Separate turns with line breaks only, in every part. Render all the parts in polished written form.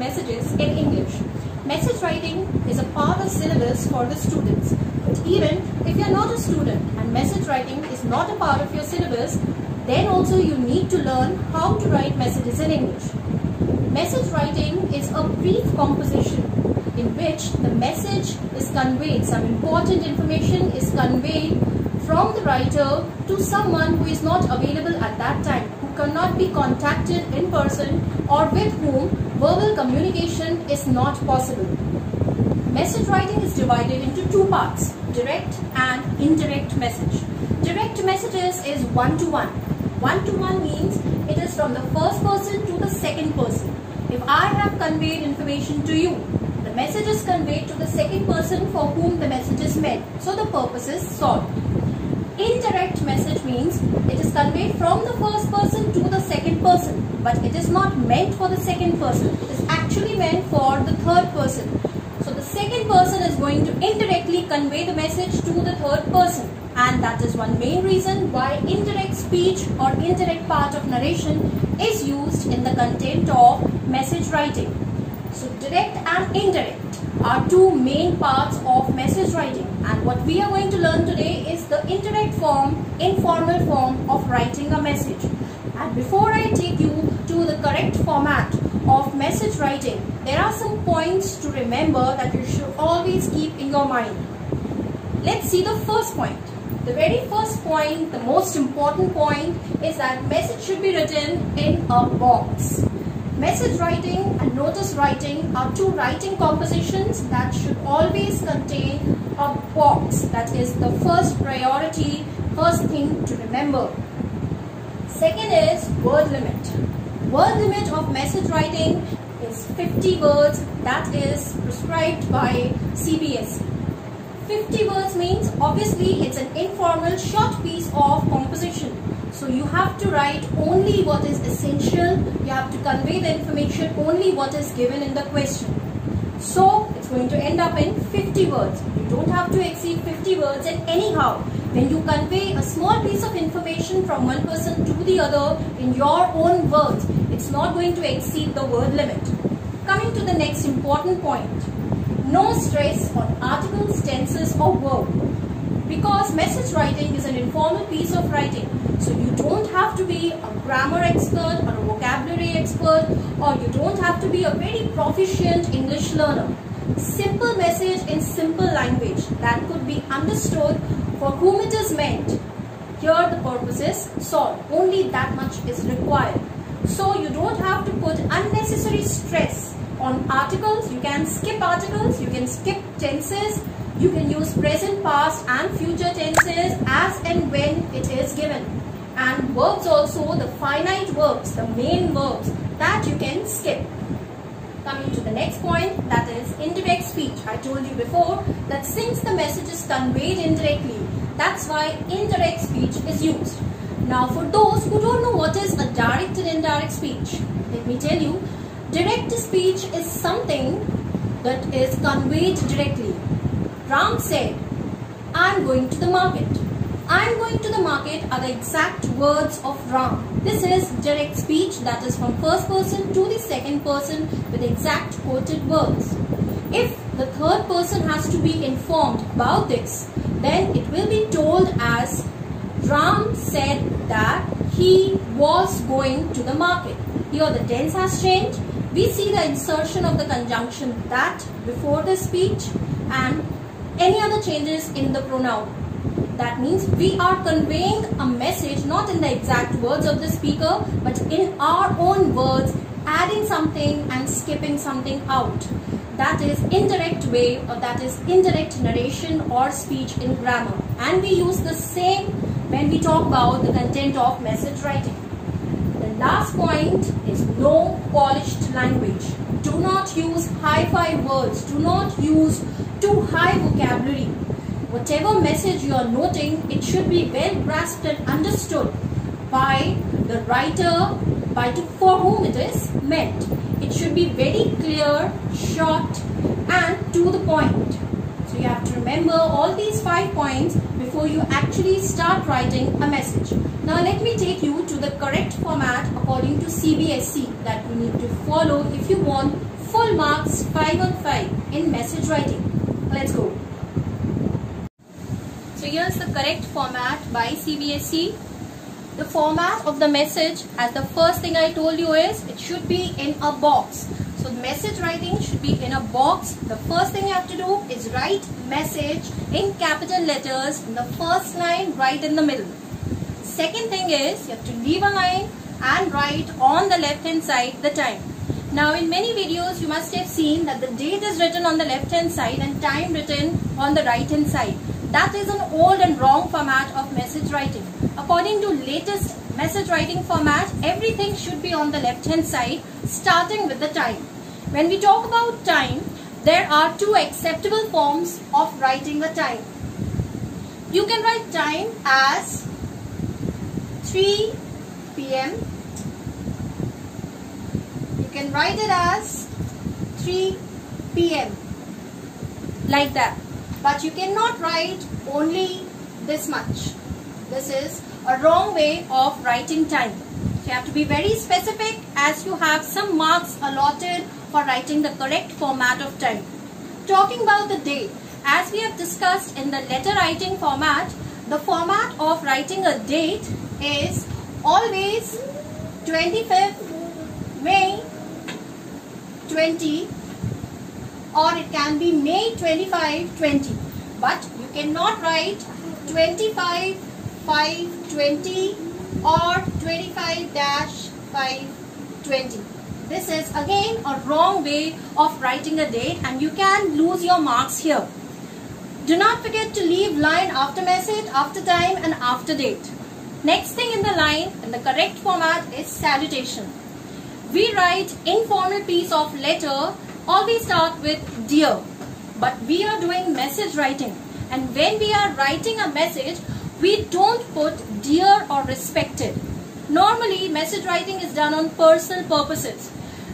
messages in English. Message writing is a part of syllabus for the students. But even if you are not a student and message writing is not a part of your syllabus, then also you need to learn how to write messages in English. Message writing is a brief composition in which the message is conveyed, some important information is conveyed from the writer to someone who is not available at that time, who cannot be contacted in person or with whom verbal communication is not possible. Message writing is divided into two parts, direct and indirect message. Direct messages is one-to-one. One-to-one means it is from the first person to the second person. If I have conveyed information to you, the message is conveyed to the second person for whom the message is meant. So the purpose is solved. Indirect message means it is conveyed from the first person to the second person, but it is not meant for the second person. It is actually meant for the third person. So the second person is going to indirectly convey the message to the third person, and that is one main reason why indirect speech or indirect part of narration is used in the content of message writing. So direct and indirect are two main parts of message writing, and what we are going to learn today is the indirect form, informal form of writing a message. And before I take you to the correct format of message writing, there are some points to remember that you should always keep in your mind. Let's see the first point. The very first point, the most important point, is that message should be written in a box. Message writing and notice writing are two writing compositions that should always contain a box. That is the first priority, first thing to remember. Second is word limit. Word limit of message writing is 50 words. That is prescribed by CBSE. 50 words means obviously it's an informal short piece of composition. So you have to write only what is essential. You have to convey the information only what is given in the question. So it's going to end up in 50 words. You don't have to exceed 50 words, and anyhow, when you convey a small piece of information from one person to the other in your own words, it's not going to exceed the word limit. Coming to the next important point. No stress on articles, tenses or verb. Because message writing is an informal piece of writing, so you don't have to be a grammar expert or a vocabulary expert, or you don't have to be a very proficient English learner. Simple message in simple language that could be understood for whom it is meant. Here the purpose is solved. Only that much is required. So you don't have to put unnecessary stress on articles. You can skip articles, you can skip tenses, you can use present, past and future tenses as and when it is given. And verbs also, the finite verbs, the main verbs that you can skip. Coming to the next point, that is indirect speech. I told you before that since the message is conveyed indirectly, that's why indirect speech is used. Now for those who don't know what is a direct and indirect speech, let me tell you. Direct speech is something that is conveyed directly. Ram said, I'm going to the market. I'm going to the market are the exact words of Ram. This is direct speech, that is from first person to the second person with exact quoted words. If the third person has to be informed about this, then it will be told as Ram said that he was going to the market. Here the tense has changed. We see the insertion of the conjunction that before the speech and any other changes in the pronoun. That means we are conveying a message not in the exact words of the speaker, but in our own words, adding something and skipping something out. That is indirect way, or that is indirect narration or speech in grammar. And we use the same when we talk about the content of message writing. The last point is no polished language. Do not use hi-fi words. Do not use too high vocabulary. Whatever message you are noting, it should be well grasped and understood by the writer, for whom it is meant. It should be very clear, short and to the point. So you have to remember all these 5 points before you actually start writing a message. Now let me take you to the correct format according to CBSE that you need to follow if you want full marks 5 on 5 in message writing. Let's go. So here's the correct format by CBSE. The format of the message, as the first thing I told you, is it should be in a box. So message writing should be in a box. The first thing you have to do is write message in capital letters in the first line right in the middle. Second thing is you have to leave a line and write on the left hand side the time. Now in many videos you must have seen that the date is written on the left hand side and time written on the right hand side. That is an old and wrong format of message writing. According to latest message writing format, everything should be on the left hand side starting with the time. When we talk about time, there are two acceptable forms of writing the time. You can write time as 3 p.m. You can write it as 3 p.m. like that. But you cannot write only this much. This is a wrong way of writing time. So you have to be very specific, as you have some marks allotted for writing the correct format of time. Talking about the date, as we have discussed in the letter writing format, the format of writing a date is always 25th May 20, or it can be May 25, 20. But you cannot write 25 5 20 or 25-5 20. This is again a wrong way of writing a date, and you can lose your marks here. Do not forget to leave line after message, after time and after date. Next thing in the line in the correct format is salutation. We write informal piece of letter, always start with dear. But we are doing message writing, and when we are writing a message, we don't put dear or respected. Normally message writing is done on personal purposes,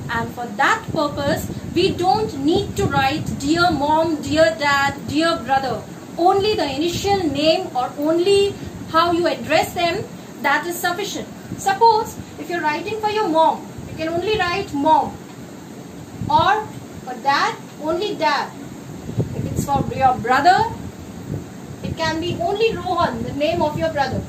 and for that purpose we don't need to write dear mom, dear dad, dear brother. Only the initial name or only how you address them, that is sufficient. Suppose if you're writing for your mom, you can only write mom, or for dad only dad. If it's for your brother, it can be only Rohan, the name of your brother.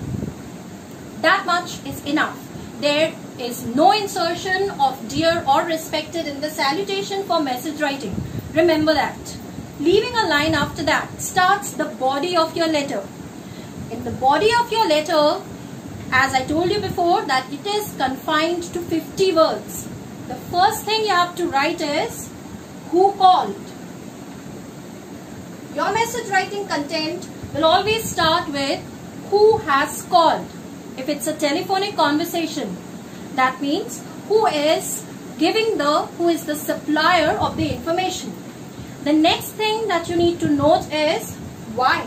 That much is enough. There is no insertion of dear or respected in the salutation for message writing. Remember that. Leaving a line after that starts the body of your letter. In the body of your letter, as I told you before, that it is confined to 50 words. The first thing you have to write is who called. Your message writing content will always start with who has called. If it's a telephonic conversation, that means who is the supplier of the information. The next thing that you need to note is why.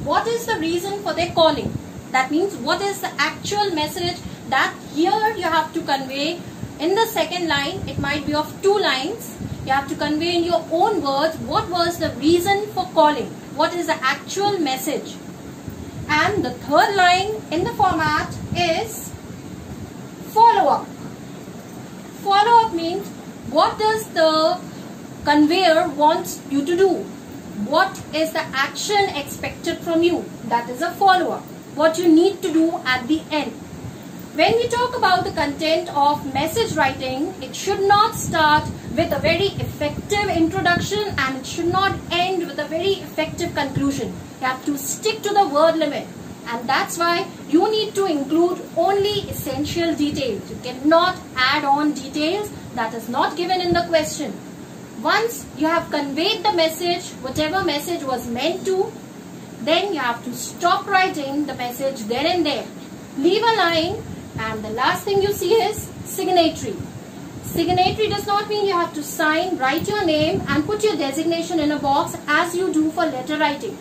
What is the reason for their calling? That means what is the actual message that here you have to convey. In the second line, it might be of 2 lines. You have to convey in your own words what was the reason for calling. What is the actual message? And the third line in the format is follow-up. Follow-up means what does the conveyor want you to do? What is the action expected from you? That is a follow-up. What you need to do at the end. When we talk about the content of message writing, it should not start with a very effective introduction and it should not end with a very effective conclusion. You have to stick to the word limit, and that's why you need to include only essential details. You cannot add on details that is not given in the question. Once you have conveyed the message, whatever message was meant to, then you have to stop writing the message there and there. Leave a line, and the last thing you see is signatory. Signatory does not mean you have to sign, write your name and put your designation in a box as you do for letter writing.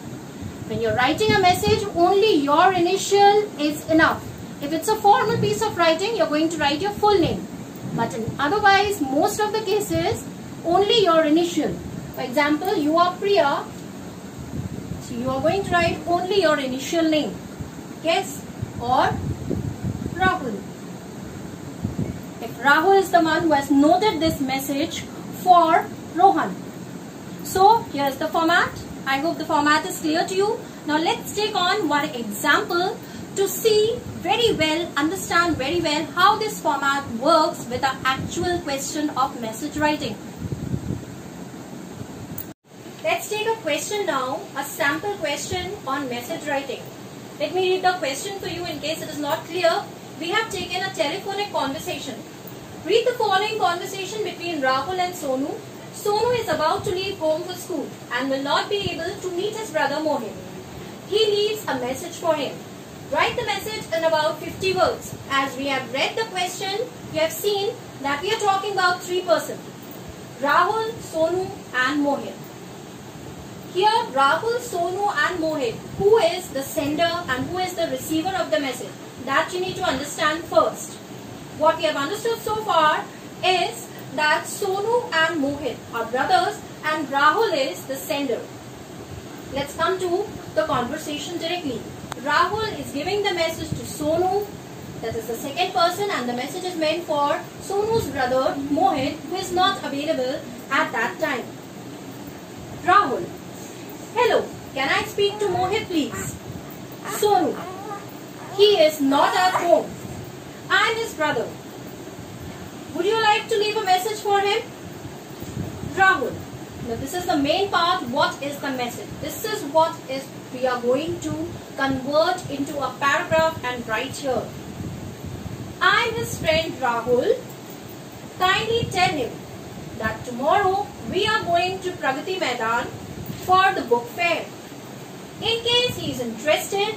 When you're writing a message, only your initial is enough. If it's a formal piece of writing, you're going to write your full name. But otherwise, most of the cases, only your initial. For example, you are Priya, so you are going to write only your initial name. Yes? Or Rahul. If Rahul is the one who has noted this message for Rohan. So here's the format. I hope the format is clear to you. Now let's take on one example to see very well, understand very well how this format works with the actual question of message writing. Let's take a question now, a sample question on message writing. Let me read the question for you in case it is not clear. We have taken a telephonic conversation. Read the following conversation between Rahul and Sonu. Sonu is about to leave home for school and will not be able to meet his brother Mohit. He leaves a message for him. Write the message in about 50 words. As we have read the question, you have seen that we are talking about three persons. Rahul, Sonu and Mohit. Here Rahul, Sonu and Mohit. Who is the sender and who is the receiver of the message? That you need to understand first. What we have understood so far is that Sonu and Mohit are brothers and Rahul is the sender. Let's come to the conversation directly. Rahul is giving the message to Sonu, that is the second person, and the message is meant for Sonu's brother Mohit, who is not available at that time. Rahul: hello, can I speak to Mohit please? Sonu: he is not at home. I am his brother. Would you like to leave a message for him? Rahul: now this is the main part. What is the message? This is what is we are going to convert into a paragraph and write here. I am his friend Rahul. Kindly tell him that tomorrow we are going to Pragati Maidan for the book fair. In case he is interested,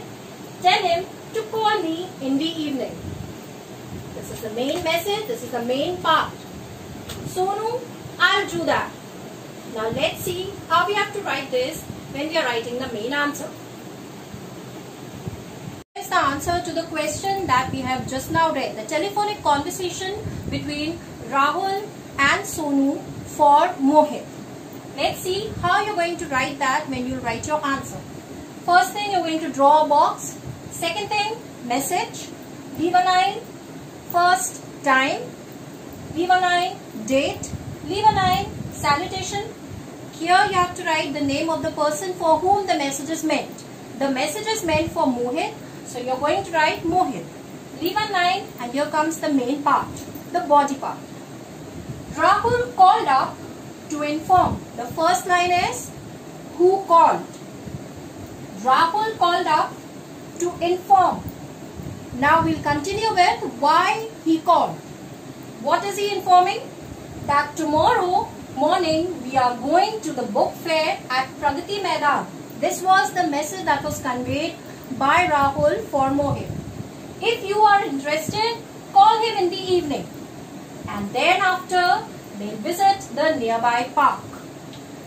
tell him to call me in the evening. This is the main message. This is the main part. Sonu: I'll do that. Now let's see how we have to write this when we are writing the main answer. Here's the answer to the question that we have just now read. The telephonic conversation between Rahul and Sonu for Mohit. Let's see how you're going to write that when you write your answer. First thing, you're going to draw a box. Second thing, message. Leave a line. First time. Leave a line. Date. Leave a line. Salutation. Here you have to write the name of the person for whom the message is meant. The message is meant for Mohit, so you're going to write Mohit. Leave a line, and here comes the main part, the body part. Rahul called up to inform. The first line is who called. Rahul called up to inform. Now we'll continue with why he called. What is he informing? That tomorrow morning we are going to the book fair at Pragati Maidan. This was the message that was conveyed by Rahul for Mohit. If you are interested, call him in the evening. And then after, they'll visit the nearby park.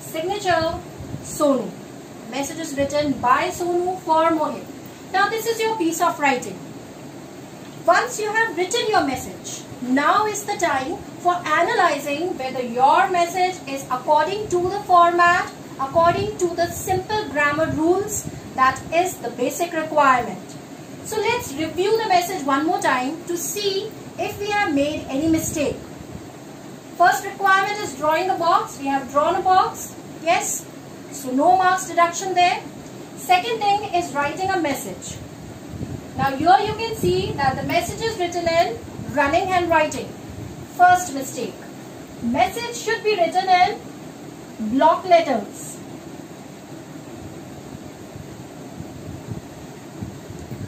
Signature: Sonu. Message is written by Sonu for Mohit. Now this is your piece of writing. Once you have written your message, now is the time for analyzing whether your message is according to the format, according to the simple grammar rules. That is the basic requirement. So let's review the message one more time to see if we have made any mistake. First requirement is drawing a box. We have drawn a box. Yes. So no marks deduction there. Second thing is writing a message. Now here you can see that the message is written in running handwriting. First mistake. Message should be written in block letters.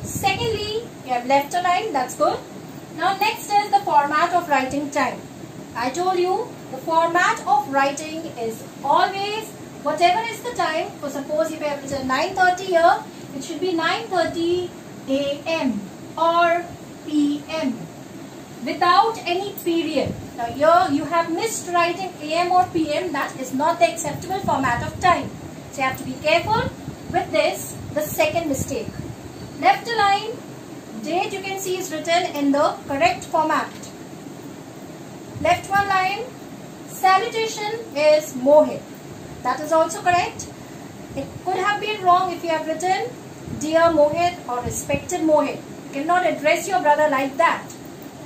Secondly, you have left a line. That's good. Now next is the format of writing time. I told you the format of writing is always whatever is the time. For suppose if you have written 9:30 here, it should be 9:30 AM or PM without any period. Now here you have missed writing AM or PM. That is not the acceptable format of time. So you have to be careful with this. The second mistake. Left a line. Date you can see is written in the correct format. Left one line. Salutation is Mohit. That is also correct. It could have been wrong if you have written Dear Mohit or Respected Mohit. You cannot address your brother like that.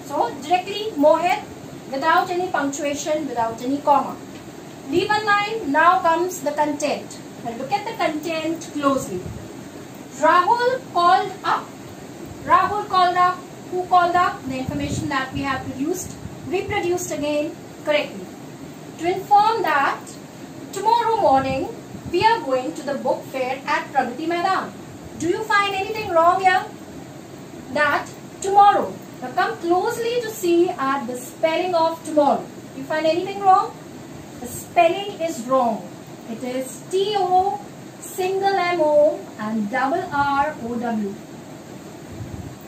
So directly Mohit, without any punctuation, without any comma. Leave a line. Now comes the content. Now look at the content closely. Rahul called up. Rahul called up. Who called up? The information that we have reproduced again correctly. To inform that tomorrow morning we are going to the book fair at Pragati Maidan. Do you find anything wrong here? That tomorrow. Now come closely to see at the spelling of tomorrow. Do you find anything wrong? The spelling is wrong. It is T-O, single M-O and double R-O-W.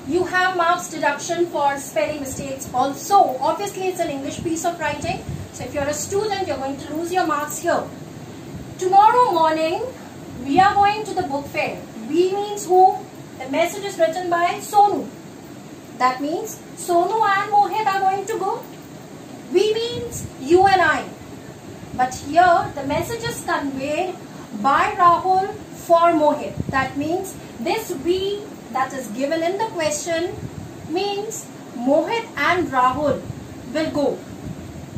You have marks deduction for spelling mistakes also. Obviously, it's an English piece of writing. So if you're a student, you're going to lose your marks here. Tomorrow morning, we are going to the book fair. We means who? The message is written by Sonu. That means Sonu and Mohit are going to go. We means you and I. But here, the message is conveyed by Rahul for Mohit. That means this we that is given in the question means Mohit and Rahul will go.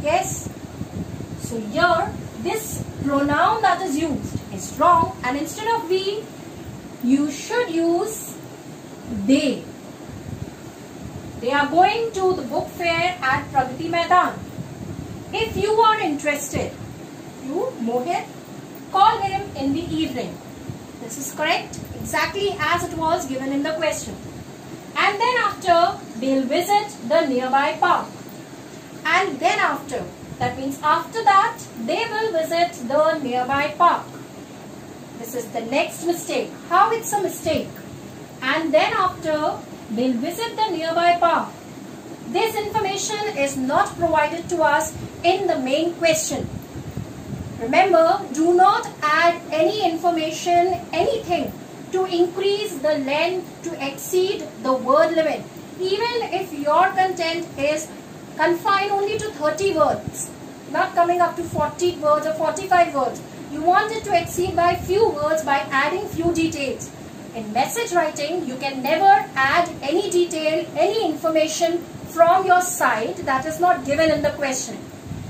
Yes? So here, this pronoun that is used is wrong, and instead of we, you should use they. They are going to the book fair at Pragati Maidan. If you are interested, you, Mohit, call him in the evening. This is correct, exactly as it was given in the question. And then after, they'll visit the nearby park. And then after, that means after that, they will visit the nearby park. This is the next mistake. How it's a mistake? And then after, they'll visit the nearby park. This information is not provided to us in the main question. Remember, do not add any information, anything to increase the length, to exceed the word limit. Even if your content is confined only to 30 words, not coming up to 40 words or 45 words, you want it to exceed by few words by adding few details. In message writing, you can never add any detail, any information from your side that is not given in the question.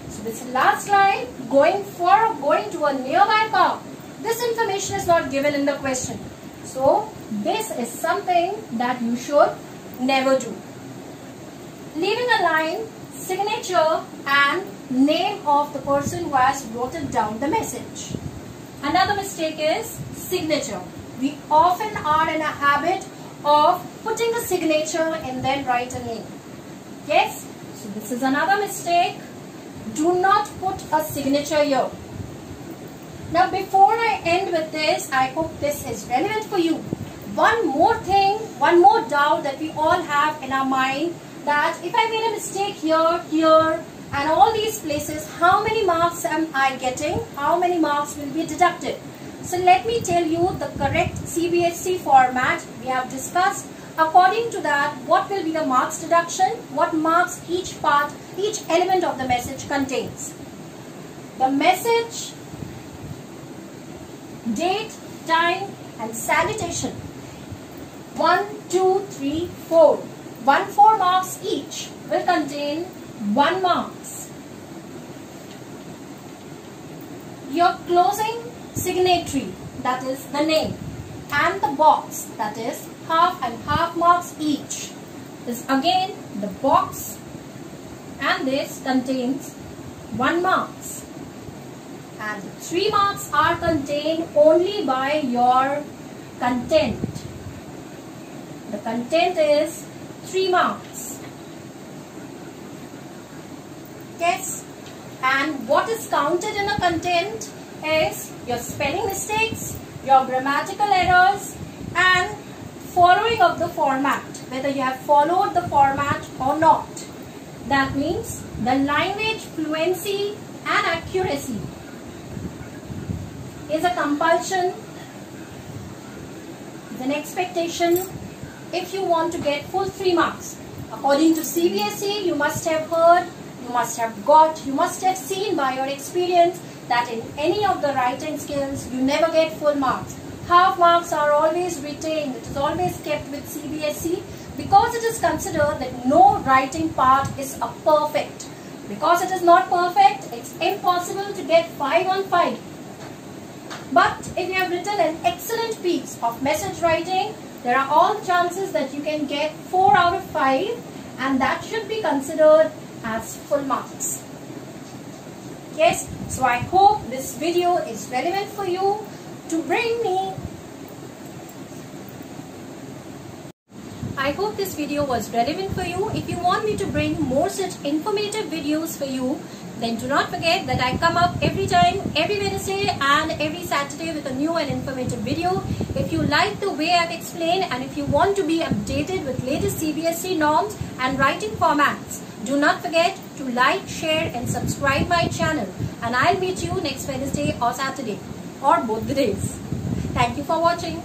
So this last line, going to a nearby park, this information is not given in the question. So this is something that you should never do. Leaving a line, signature and name of the person who has written down the message. Another mistake is signature. We often are in a habit of putting a signature and then write a name. Yes? So this is another mistake. Do not put a signature here. Now before I end with this, I hope this is relevant for you. One more thing, one more doubt that we all have in our mind, that if I made a mistake here, here and all these places, how many marks am I getting? How many marks will be deducted? So let me tell you the correct CBSE format we have discussed. According to that, what will be the marks deduction? What marks each part, each element of the message contains? The message, date, time and salutation. 1, 2, 3, 4. 4 marks each will contain 1 marks. Your closing signatory, that is the name, and the box, that is half and half marks each, is again the box, and this contains 1 marks. And 3 marks are contained only by your content. The content is 3 marks. Yes. And what is counted in a content is your spelling mistakes, your grammatical errors and following of the format, whether you have followed the format or not. That means the language fluency and accuracy is a compulsion, is an expectation if you want to get full 3 marks. According to CBSE, you must have heard, you must have got, you must have seen by your experience that in any of the writing skills, you never get full marks. Half marks are always retained. It is always kept with CBSE. because it is considered that no writing part is a perfect. Because it is not perfect, it's impossible to get 5 on 5. But if you have written an excellent piece of message writing, there are all chances that you can get 4 out of 5, and that should be considered as full marks. Yes, so I hope this video is relevant for you to bring me. I hope this video was relevant for you. If you want me to bring more such informative videos for you, then do not forget that I come up every time, every Wednesday and every Saturday with a new and informative video. If you like the way I've explained and if you want to be updated with latest CBSE norms and writing formats, do not forget to like, share and subscribe my channel. And I'll meet you next Wednesday or Saturday or both the days. Thank you for watching.